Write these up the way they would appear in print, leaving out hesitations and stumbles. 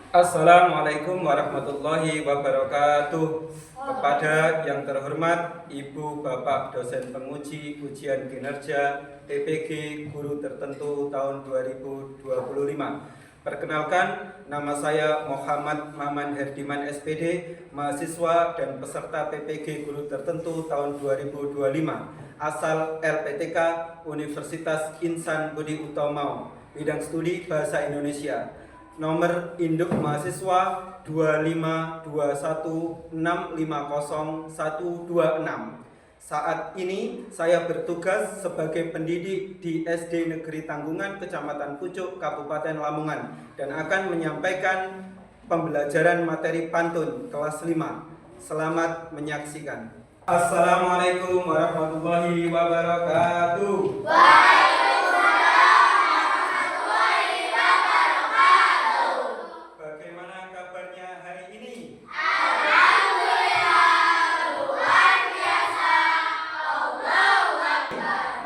Assalamualaikum warahmatullahi wabarakatuh. Kepada yang terhormat Ibu Bapak dosen penguji ujian kinerja TPG guru tertentu tahun 2025. Perkenalkan, nama saya Muhammad Maman Herdiman SPD, mahasiswa dan peserta PPG guru tertentu tahun 2025, asal LPTK Universitas Insan Budi Utomo, bidang studi Bahasa Indonesia. Nomor induk mahasiswa 25216500126. Saat ini saya bertugas sebagai pendidik di SD Negeri Tanggungan, Kecamatan Pucuk, Kabupaten Lamongan, dan akan menyampaikan pembelajaran materi pantun kelas 5. Selamat menyaksikan. Assalamualaikum warahmatullahi wabarakatuh.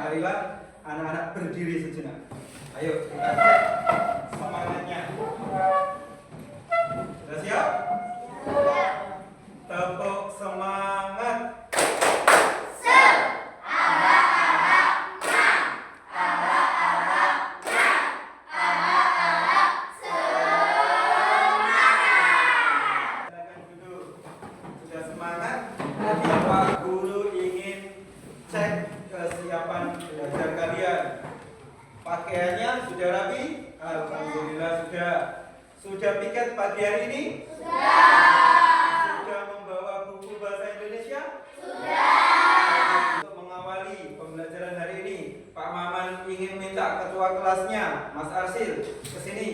Marilah anak-anak berdiri sejenak. Ayo kita cek semangatnya. Sudah siap? Tepuk semangat. Silakan duduk. Sudah semangat? Pak Guru ingin cek kesiapan belajar kalian. Pakaiannya sudah rapi? Alhamdulillah sudah. Sudah piket pagi hari ini? Sudah membawa buku bahasa Indonesia? Untuk mengawali pembelajaran hari ini, Pak Maman ingin minta ketua kelasnya, Mas Arsil, ke sini.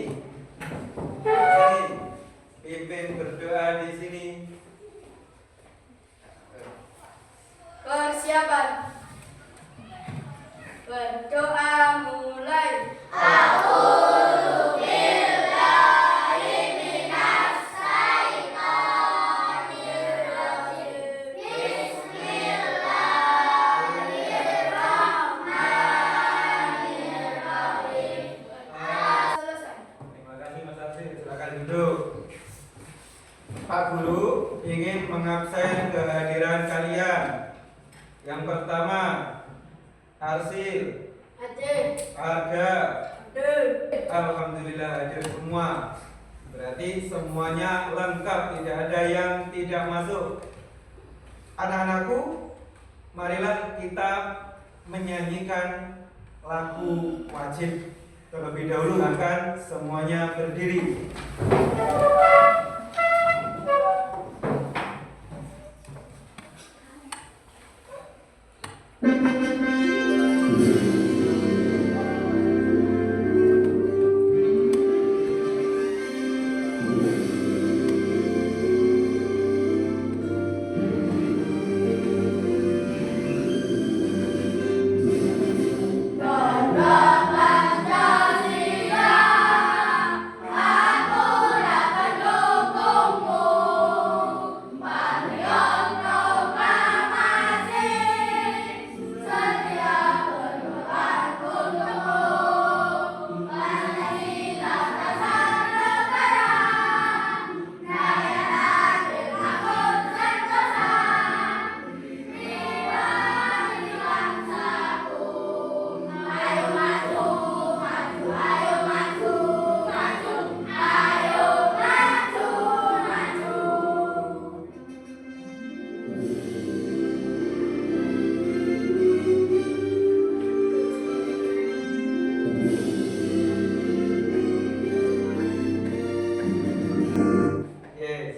Pimpin berdoa di sini. Persiapan. Berdoa mulai. Selesai. Terima kasih Mas Arsil, silakan duduk. Pak Guru ingin mengabsen kehadiran kalian. Yang pertama, Arsil, Hadir. Arga, Hadir. alhamdulillah hadir semua. Berarti semuanya lengkap, tidak ada yang tidak masuk. Anak-anakku, marilah kita menyanyikan lagu wajib. Terlebih dahulu akan semuanya berdiri.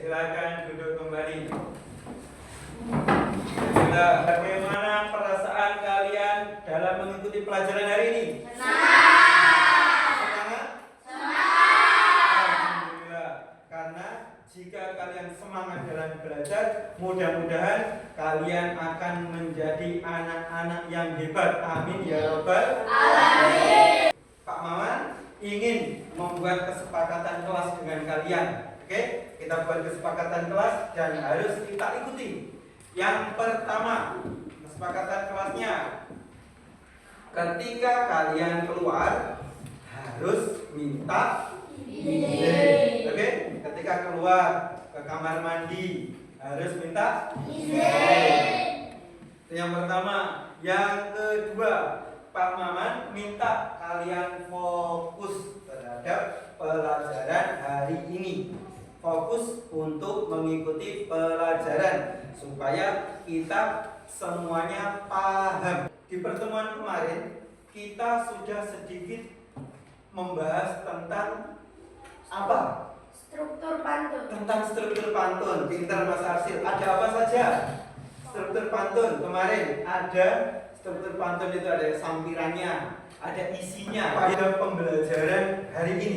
Silakan duduk kembali. Bagaimana perasaan kalian dalam mengikuti pelajaran hari ini? Semangat? Alhamdulillah. Karena jika kalian semangat dalam belajar, mudah-mudahan kalian akan menjadi anak-anak yang hebat. Amin ya robbal alamin. Pak Maman ingin membuat kesepakatan kelas dengan kalian. Oke, kita buat kesepakatan kelas dan harus kita ikuti. Yang pertama, kesepakatan kelasnya, ketika kalian keluar harus minta izin. Oke? ketika keluar ke kamar mandi harus minta izin. Itu yang pertama. Yang kedua, Pak Maman minta kalian fokus terhadap pelajaran hari ini. Fokus untuk mengikuti pelajaran supaya kita semuanya paham. Di pertemuan kemarin kita sudah sedikit membahas tentang apa? Struktur pantun. Tentang struktur pantun. Pintar Mas Arsil. Ada apa saja? Struktur pantun kemarin ada struktur pantun itu ada sampirannya, ada isinya. Pada pembelajaran hari ini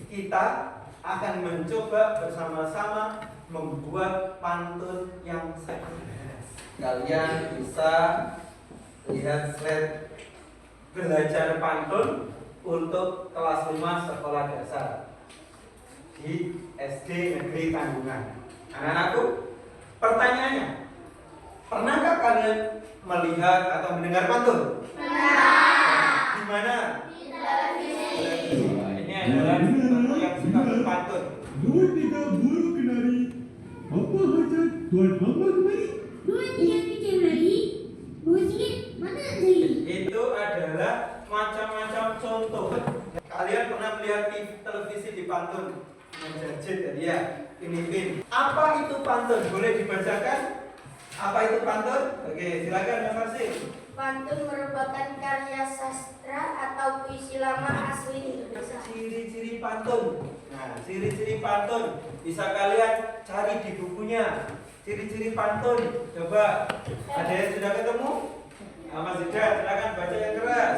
kita akan mencoba bersama-sama membuat pantun yang sederhana. Kalian bisa lihat slide belajar pantun untuk kelas 5 sekolah dasar di SD Negeri Tanggungan. Anak-anakku, pertanyaannya, pernahkah kalian melihat atau mendengar pantun? Pernah. Di mana? Di televisi. Ini adalah contoh yang suka berpantun. Dua tiga burung kenari. Apa hajat Tuan Hamba kemari? Dua tiga pikir lagi. Bawa sikit. Mana nak cari? Itu adalah macam-macam contoh. Kalian pernah melihat di televisi di pantun? Menjajit tadi ya, Pin. Apa itu pantun? Boleh dibacakan? Apa itu pantun? Oke, silakan Mas Arsi. Pantun merupakan karya sastra atau puisi lama asli Indonesia. Ciri-ciri pantun. Nah, ciri-ciri pantun bisa kalian cari di bukunya. Ciri-ciri pantun. Coba, ada yang sudah ketemu? Nah, Mas Zida, silakan baca yang keras.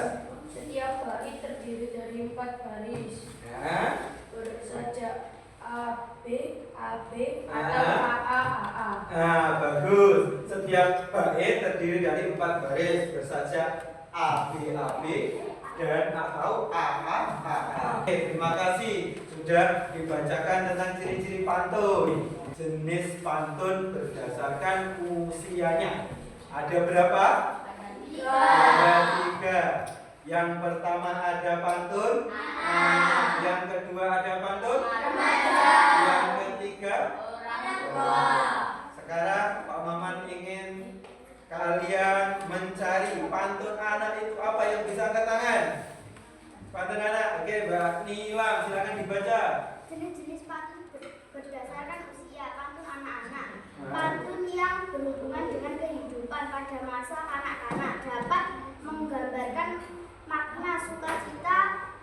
Setiap bait terdiri dari 4 baris. Nah, Bersaja A B atau AA. nah, bagus. Setiap bait terdiri dari 4 baris bersaja A B dan atau AA. Oke, terima kasih sudah dibacakan tentang ciri-ciri pantun. Jenis pantun berdasarkan usianya. Ada berapa? Ada 3. Yang pertama ada pantun anak. Yang kedua ada pantun remaja. Yang ketiga orang tua. Sekarang Pak Maman ingin kalian mencari pantun anak itu apa yang bisa angkat tangan. Pantun anak, oke Mbak Nilam silakan dibaca. Jenis-jenis pantun berdasarkan usia. Pantun anak-anak. Pantun yang berhubungan dengan kehidupan pada masa kanak-kanak dapat menggambarkan makna sukacita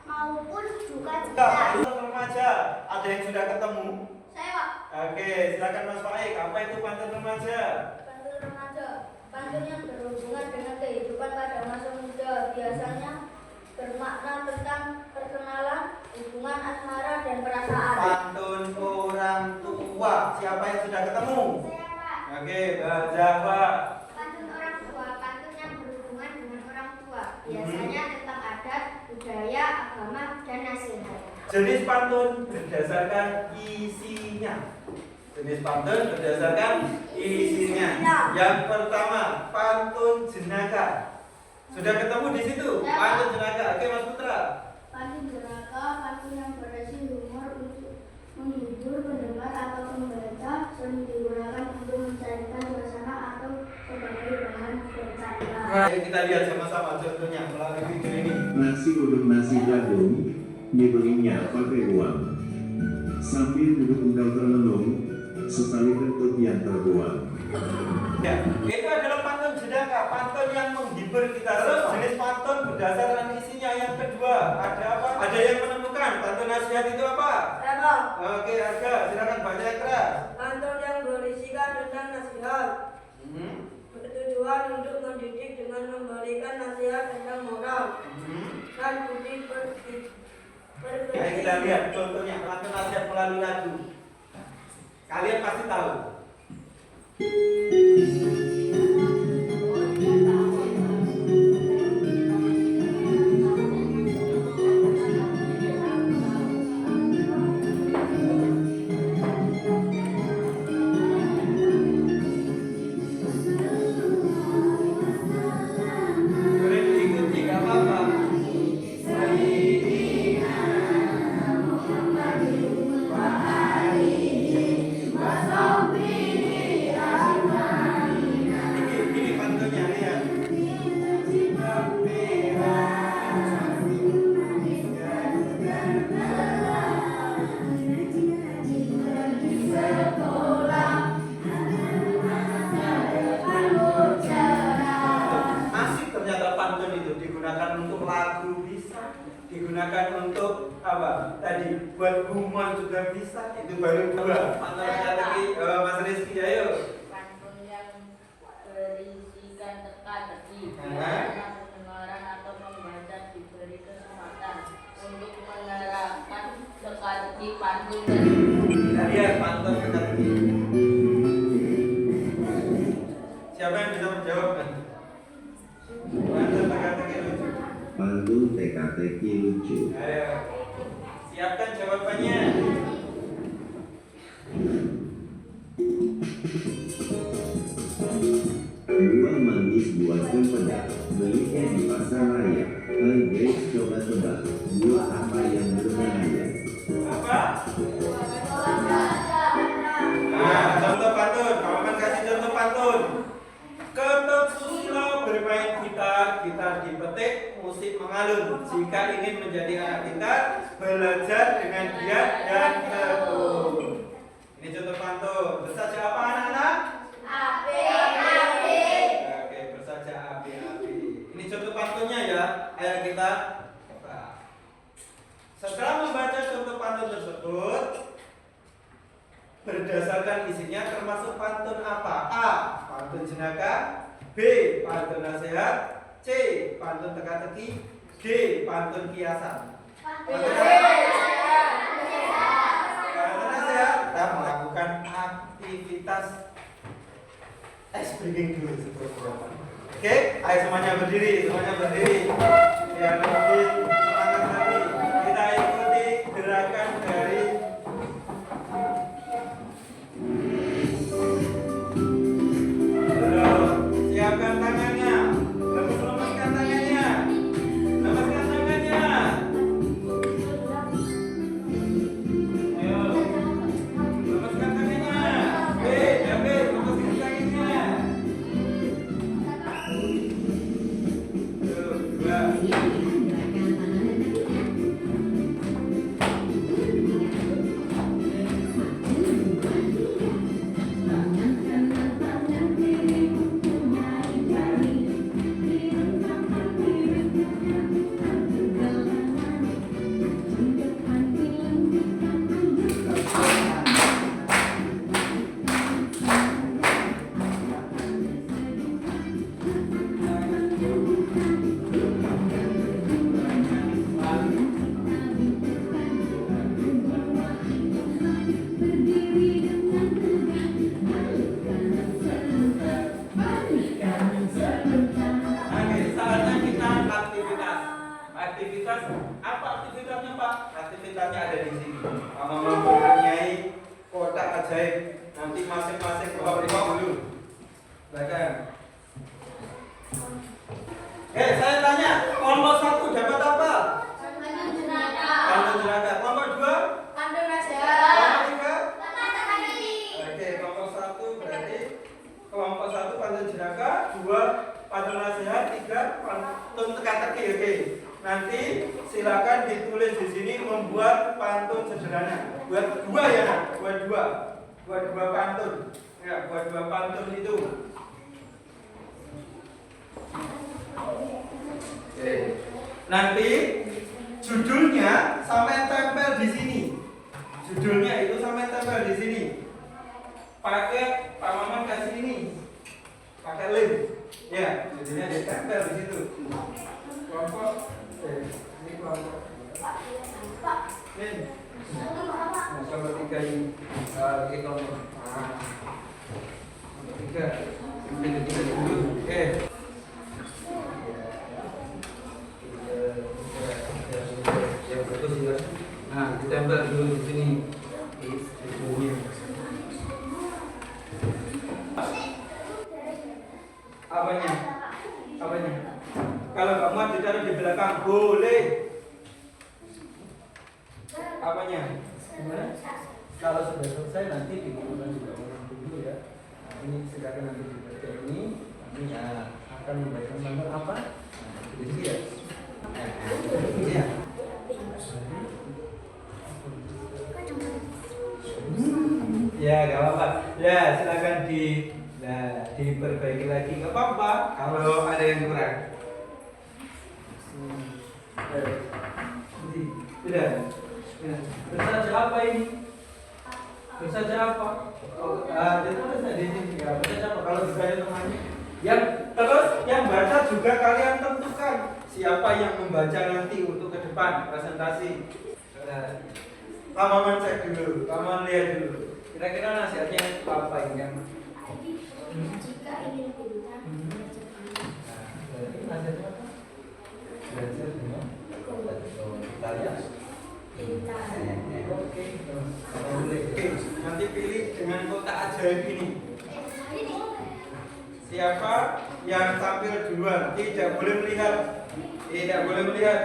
maupun dukacita. Pantun remaja, ada yang sudah ketemu? Saya Pak. Oke, silakan Mas Faik. Apa itu pantun remaja? Pantun remaja. Pantun yang berhubungan dengan kehidupan pada masa muda biasanya bermakna tentang perkenalan, hubungan asmara dan perasaan. Pantun orang tua. Siapa yang sudah ketemu? Saya Pak. Oke, Mbak Jawa. Pantun orang tua. Pantun yang berhubungan dengan orang tua biasanya tentang adat, budaya, agama, dan nasihat. Jenis pantun berdasarkan isinya. Jenis pantun berdasarkan isinya. Yang pertama, pantun jenaka. Sudah ketemu di situ? Ya. Pantun jenaka. Oke, Mas Putra. Pantun jenaka, pantun yang berisi humor untuk menghibur pendengar atau pembaca, sering digunakan untuk mencairkan suasana atau sebagai bahan bercanda. Ayo kita lihat sama-sama contohnya melalui video ini. Nasi uduk nasi jagung, dibelinya pakai uang. Sambil duduk engkau termenung, sekali kentut yang terbuang. Ya, itu adalah pantun jenaka, pantun yang menghibur kita. Terus jenis pantun berdasarkan isinya. Yang kedua, ada apa? Ada yang menemukan pantun nasihat itu apa? Saya Pak. Oke, Arga, silakan baca yang keras. Pantun yang berisikan tentang nasihat. Bertujuan untuk mendidik dengan memberikan nasihat tentang moral dan budi pekerti. Ayo kita lihat contohnya pantun nasihat melalui lagu. Kalian pasti tahu. Boleh diikuti, gak apa-apa. pantun itu digunakan untuk lagu bisa, digunakan untuk apa? Tadi buat gumon juga bisa. Itu baru dua. Pantun teka-teki. Mas Rizky, ayo. Pantun yang berisikan teka-teki. Pendengaran atau pembaca diberi kesempatan untuk menerapkan teka-teki pantun. Kita lihat pantun teka-teki. Siapa yang bisa menjawab? Pantun teka-teki lucu. Pantun teka-teki lucu. Ayo, siapkan jawabannya. Buah manggis buatkan pedas, belinya di pasar raya. Hai guys, coba tebak, buah apa yang berbahaya? Apa? Nah, contoh pantun. Paman kasih contoh pantun. Ketuk susilo bermain gitar, gitar dipetik, musik mengalun. Jika ingin menjadi anak gitar, belajar dengan giat dan tekun. Ini contoh pantun. Bersaja apa anak-anak? Oke, bersaja api-api. Ini contoh pantunnya ya. Ayo kita coba. Setelah membaca contoh pantun tersebut, berdasarkan isinya termasuk pantun apa? A. Pantun jenaka. B. Pantun nasihat. C. Pantun teka-teki. D. Pantun kiasan. Pantun nasihat. Kita melakukan aktivitas ice breaking dulu sebelum. Oke, ayo semuanya berdiri, semuanya berdiri. Biar lebih semangat lagi. Kita ikuti gerakan dari siapkan tangannya, lepas-lepaskan tangannya, lepaskan tangannya. Ayo, lepaskan tangannya. B, lepaskan tangannya. Tuh, dua. Oke, saatnya kita aktivitas. Aktivitas apa aktivitasnya Pak? Aktivitasnya ada di sini. Mama mempunyai kotak ajaib. Nanti masing-masing bawa dulu. Silakan. Saya tanya, kelompok 1 dapat apa? Pantun jenaka. Kelompok 2? Kelompok 3? Oke, kelompok 1 berarti kelompok 1 pantun jenaka, 2 pantun nasihat, 3 pantun teka-teki. Oke. Nanti silakan ditulis di sini membuat pantun sederhana. Buat 2 ya, Nak? Buat 2 pantun. Ya, buat 2 pantun itu. Oke. Nanti judulnya sampai tempel di sini. Judulnya itu sampai tempel di sini. Pakai Pak Maman kasih ini. Pakai lem. Ya, judulnya ditempel di situ. Kelompok ini kelompok. Ini. Kelompok 3 ini. Oke, kelompok. Kelompok 3. Ini dulu. Oke. Yang bagus ya. Nah, ditempel dulu di sini. Di bumi. Apanya? Kalau kamu ditaruh di belakang boleh. Apanya? Gimana? Kalau sudah selesai nanti digunakan juga ulang dulu ya. Nah, ini silakan nanti dibaca ini. Kami ya akan memberikan pantun apa? Nah, di sini ya. Ini ya. Ya, gak apa-apa. Ya, silakan diperbaiki lagi. Gak apa-apa kalau ada yang kurang. Gibran. Ya. Bersaja apa ini? Bersaja apa? Oh, itu di sini ya. Bersaja apa? Kalau Gibran itu namanya. Yang terus yang baca juga kalian tentukan siapa yang membaca nanti untuk ke depan presentasi. Paman cek dulu, paman lihat dulu. Kira-kira nasihatnya apa ini yang? Jika ingin pintar, Berarti nasihatnya apa? Belajar dengan kita lihat. pintar. Oke, nanti pilih dengan kotak ajaib ini. Siapa yang tampil duluan? Tidak boleh melihat. Tidak boleh melihat.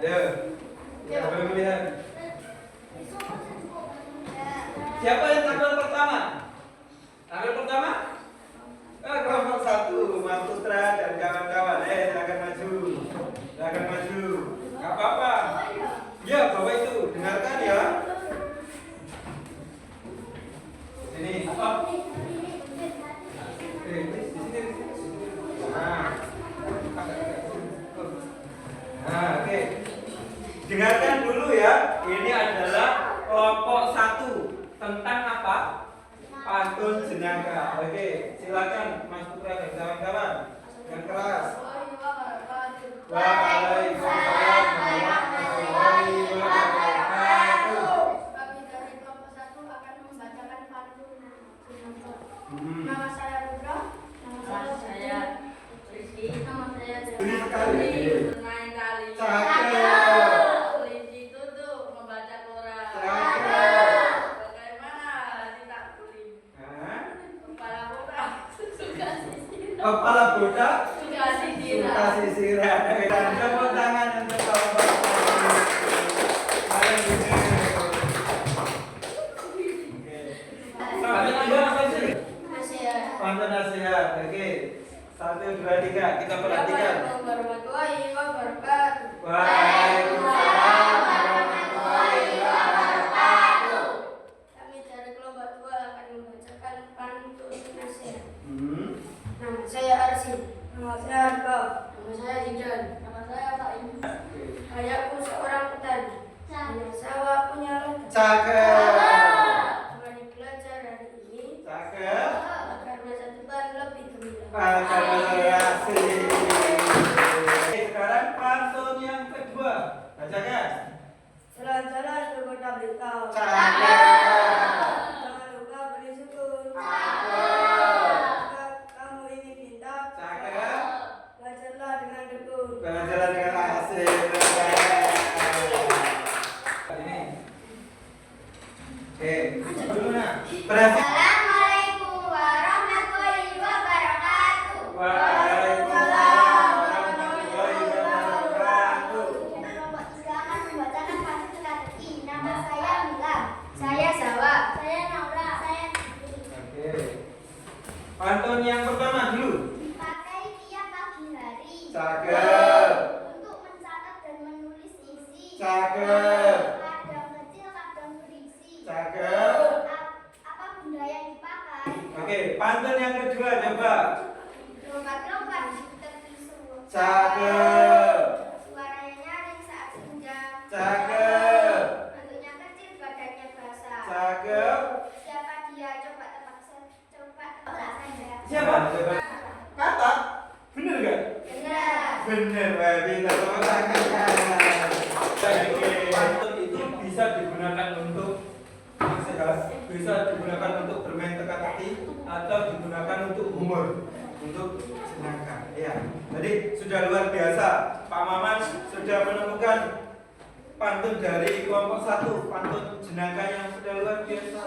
Ayo. Tidak boleh melihat. Siapa yang tampil pertama? Tampil pertama? Kelompok 1, Mas Putra dan kawan-kawan. Silakan maju. Silakan maju. Gak apa-apa. Ya, bawa itu. Dengarkan ya. Sini. Apa? Di sini. Nah, oke. Dengarkan dulu ya. Ini adalah kelompok 1 tentang apa? Pantun jenaka. Oke, silakan Mas Putra dan kawan-kawan. Yang keras. Waalaikumsalam warahmatullahi wabarakatuh. Kami dari kelompok 1 akan membacakan pantun. Hmm. Nama saya Putra. Nama saya Rizky. Nama saya Ini sekali. Bermain kali. Cakep. Kelinci duduk membaca koran. Cakep. Bagaimana tidak kuling? Hah? Kepala botak suka sisiran. Kepala botak Suka sisiran. suka sisiran. Dan tepuk tangan untuk kelompok 1. Paling benar. Oke. Pantun kedua apa sih? Nasihat. Pantun nasihat. Oke. 1, 2, 3. Kita perhatikan. Assalamualaikum warahmatullahi wabarakatuh. Waalaikumsalam warahmatullahi wabarakatuh. Kami dari kelompok 2 akan membacakan pantun nasihat. Nama saya Arsi. Nama saya Arko. Nama saya Jidan. Nama saya Faim. Ayahku seorang petani. Punya sawah, punya ladang. Cakep. Mari belajar hari ini Cakep. agar masa depan lebih gemilang. Makasih. Sekarang pantun yang kedua. Bacakan. Jalan-jalan ke kota Blitar. Cakep. Jangan lupa beli sukun. Cakep. Jika kamu ingin pintar, Cakep. belajarlah dengan tekun. Jalan-jalan dengan asik. Ini. Oke, dulu nah. Berhasil. Assalamualaikum warahmatullahi wabarakatuh. Waalaikumsalam warahmatullahi wabarakatuh. Kelompok 3 akan membacakan pantun teka-teki. Nama saya Mila. Saya Zawa. Saya Naura. Saya Putri. Oke. Pantun yang pertama dulu. Dipakai tiap pagi hari. Cakep. Untuk mencatat dan menulis isi. Cakep. Kadang kecil, kadang berisi. Cakep. Apa benda yang dipakai? Oke, pantun yang kedua coba. Lompat-lompat di tepi sungai. Cakep. Suaranya nyaring saat senja. Cakep. Bentuknya kecil, badannya basah. Cakep. Siapa dia? Coba tebak saja. Siapa? Coba. Kata. Bener gak? Benar. Bener, Mbak. Pintar sama tangannya. Oke. Pantun itu bisa digunakan untuk nasihat, bisa digunakan untuk bermain teka-teki, atau digunakan untuk humor, untuk jenaka. Ya. Jadi sudah luar biasa. Pak Maman sudah menemukan pantun dari kelompok 1, pantun jenaka yang sudah luar biasa.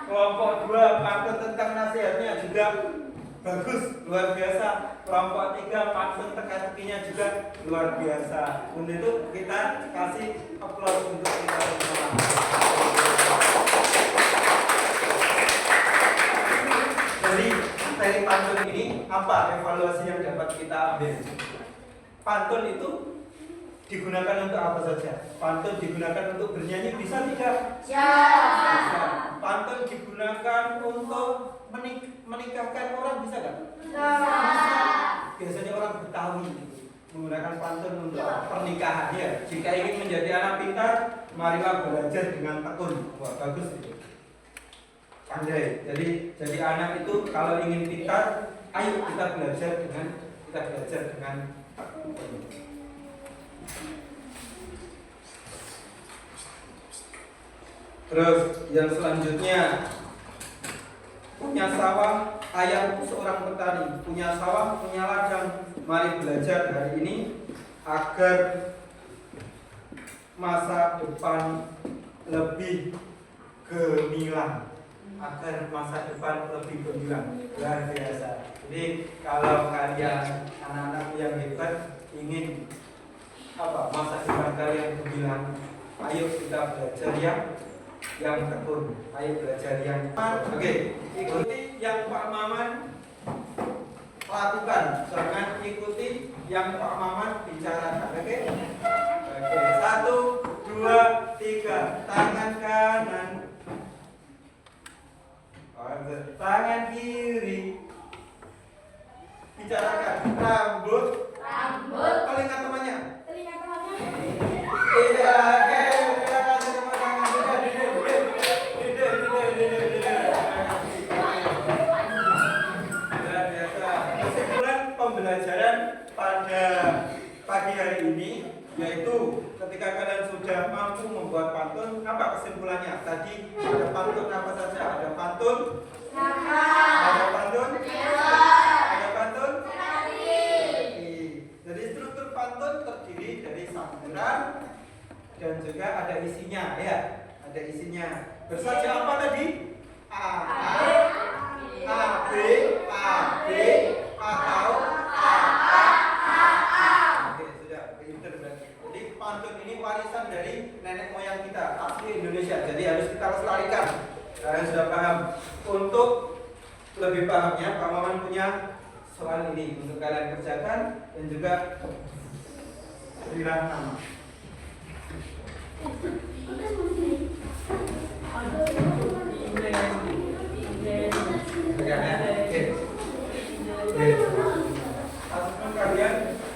Kelompok 2, pantun tentang nasihatnya juga bagus, luar biasa. Kelompok 3, pantun teka-tekinya juga luar biasa. Untuk itu kita kasih aplaus untuk kita semua. Jadi dari pantun ini apa evaluasi yang dapat kita ambil? Pantun itu digunakan untuk apa saja? Pantun digunakan untuk bernyanyi, bisa tidak? Ya. Bisa. Pantun digunakan untuk menikahkan orang, bisa nggak? Bisa. Biasanya orang Betawi menggunakan pantun untuk pernikahan ya. Jika ingin menjadi anak pintar, marilah belajar dengan tekun. Wah, bagus itu. Pandai. Jadi anak itu kalau ingin pintar, ayo kita belajar dengan tekun. Terus yang selanjutnya, punya sawah, ayahku seorang petani, punya sawah, punya ladang. Mari belajar hari ini agar masa depan lebih gemilang. Luar biasa. Jadi kalau kalian anak-anak yang hebat ingin masa depan kalian gemilang, ayo kita belajar yang tekun. Ayo belajar yang oke. Ikuti yang Pak Maman lakukan, jangan ikuti yang Pak Maman bicarakan. Oke. 1, 2, 3. Tangan kanan, tangan kiri. Bicarakan. Rambut. Paling temannya. Iya. Pembelajaran pada pagi hari ini yaitu ketika kalian sudah mampu membuat pantun, apa kesimpulannya? Tadi ada pantun apa saja? Ada pantun, ada pantun, ada pantun. Jadi struktur pantun terdiri dari sambutan dan juga ada isinya ya. Ada isinya. Bersaja apa tadi? A, B, atau Oke, sudah pinter berarti. Jadi pantun ini warisan dari nenek moyang kita, asli Indonesia. Jadi harus kita lestarikan. Kalian sudah paham. Untuk lebih pahamnya, Pak Maman punya soal ini untuk kalian kerjakan dan juga berilah nama.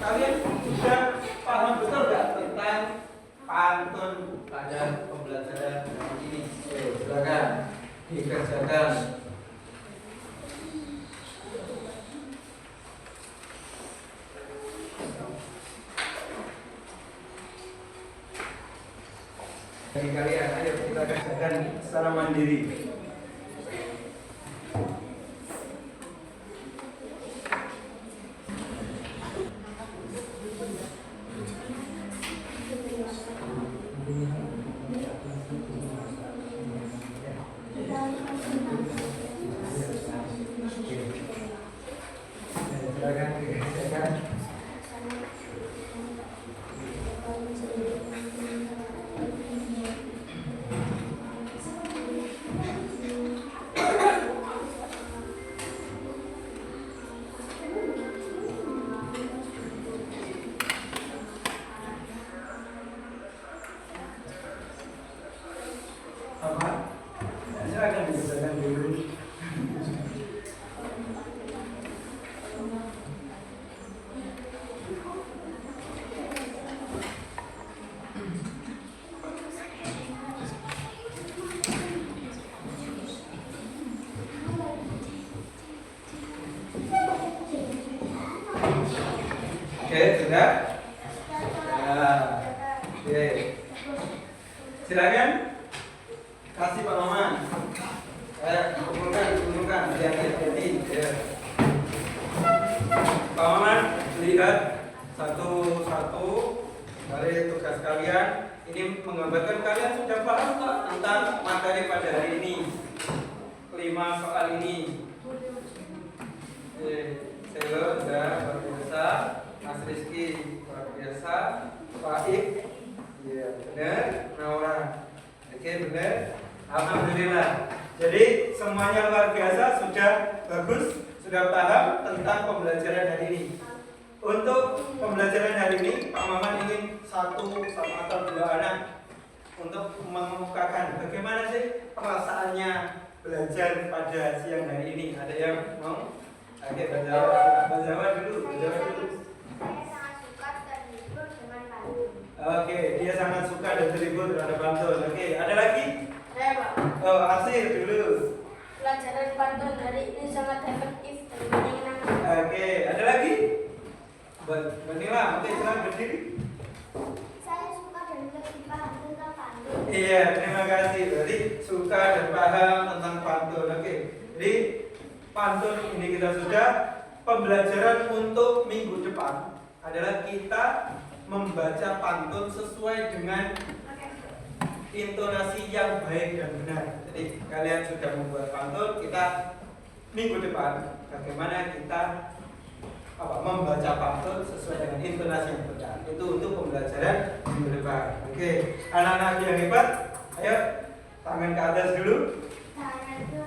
Kalian sudah paham betul nggak tentang pantun pada pembelajaran ini? Silakan dikerjakan. Dari kalian, ayo kita kerjakan secara mandiri. Oke, sudah? Ya. Oke. Silakan. Kasih Pak Maman. Kumpulkan. Hati-hati. Ya. Pak Maman, lihat satu-satu dari tugas kalian. Ini menggambarkan kalian sudah paham tak tentang materi pada hari ini. 5 soal ini. Selo sudah luar biasa. Mas Rizky luar biasa, Faik, ya benar, Naura, oke benar, alhamdulillah. Jadi semuanya luar biasa, sudah bagus, sudah paham tentang pembelajaran hari ini. Untuk pembelajaran hari ini, Pak Maman ingin satu atau 2 anak untuk mengemukakan bagaimana sih perasaannya belajar pada siang hari ini. Ada yang mau? Oke, Bazawa dulu. Saya sangat suka Oke, dia sangat suka dan terhibur terhadap pantun. Oke, ada lagi? Saya Pak. Oh, Arsir dulu. Pelajaran pantun hari ini sangat efektif dan menyenangkan. Oke, ada lagi? Mbak Nila, oke, silakan berdiri. Saya suka dan lebih paham tentang pantun. Iya, terima kasih. Berarti suka dan paham tentang pantun. Oke, jadi pantun ini kita sudah. Pembelajaran untuk minggu depan adalah kita membaca pantun sesuai dengan intonasi yang baik dan benar. Jadi kalian sudah membuat pantun, kita minggu depan bagaimana kita membaca pantun sesuai dengan intonasi yang benar. Itu untuk pembelajaran minggu depan. Oke, anak-anak yang hebat, ayo tangan ke atas dulu. Tangan ke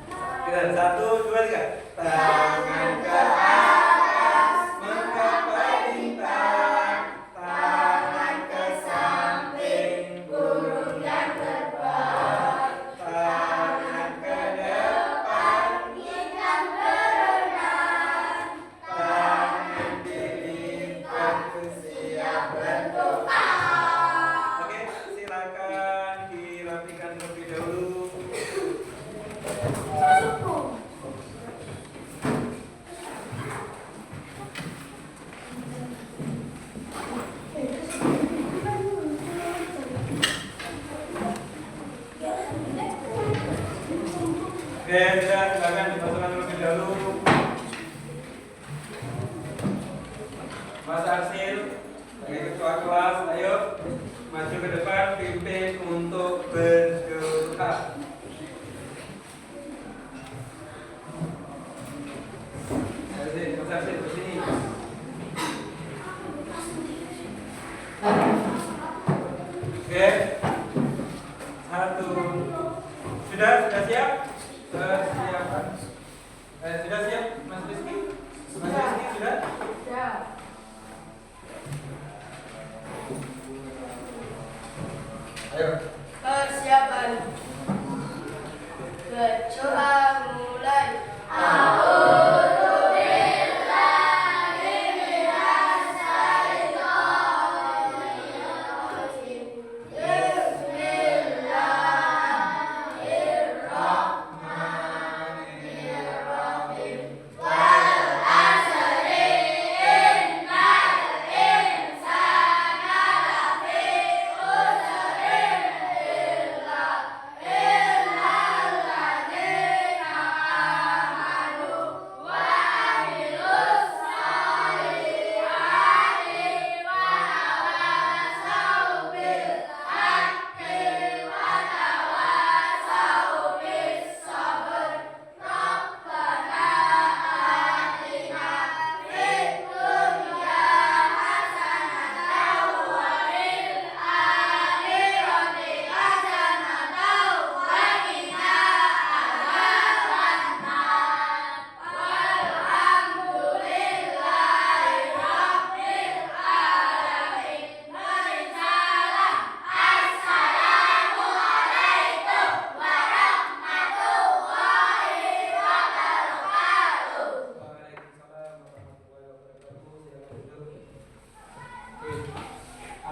Kita 1, 2, 3. Tangan ke atas, menggapai bintang. Tangan ke samping, burung yang terbang. Tangan ke depan, ikan berenang. tangan dilipat ke siap berdoa. Oke, silakan dirapikan terlebih dahulu. Oke, sudah silakan dipasangkan terlebih dahulu. Mas Arsil, sebagai ketua kelas, ayo maju ke depan, pimpin untuk berdoa. Arsil, Mas Arsil, ke sini. Oke, 1. Sudah siap? Persiapan. Sudah siap, Mas Rizky? Mas Rizky sudah? Ya. Ayo. Persiapan. Berdoa mulai.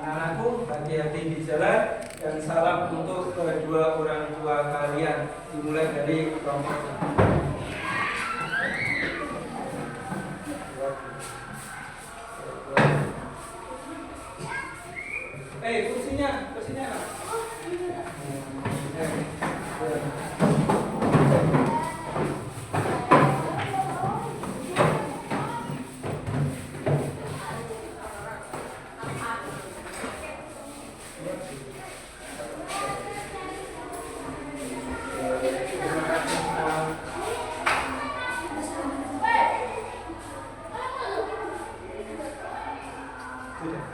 Anak-anakku, hati-hati di jalan dan salam untuk kedua orang tua kalian. Dimulai dari kelompok. Kursinya.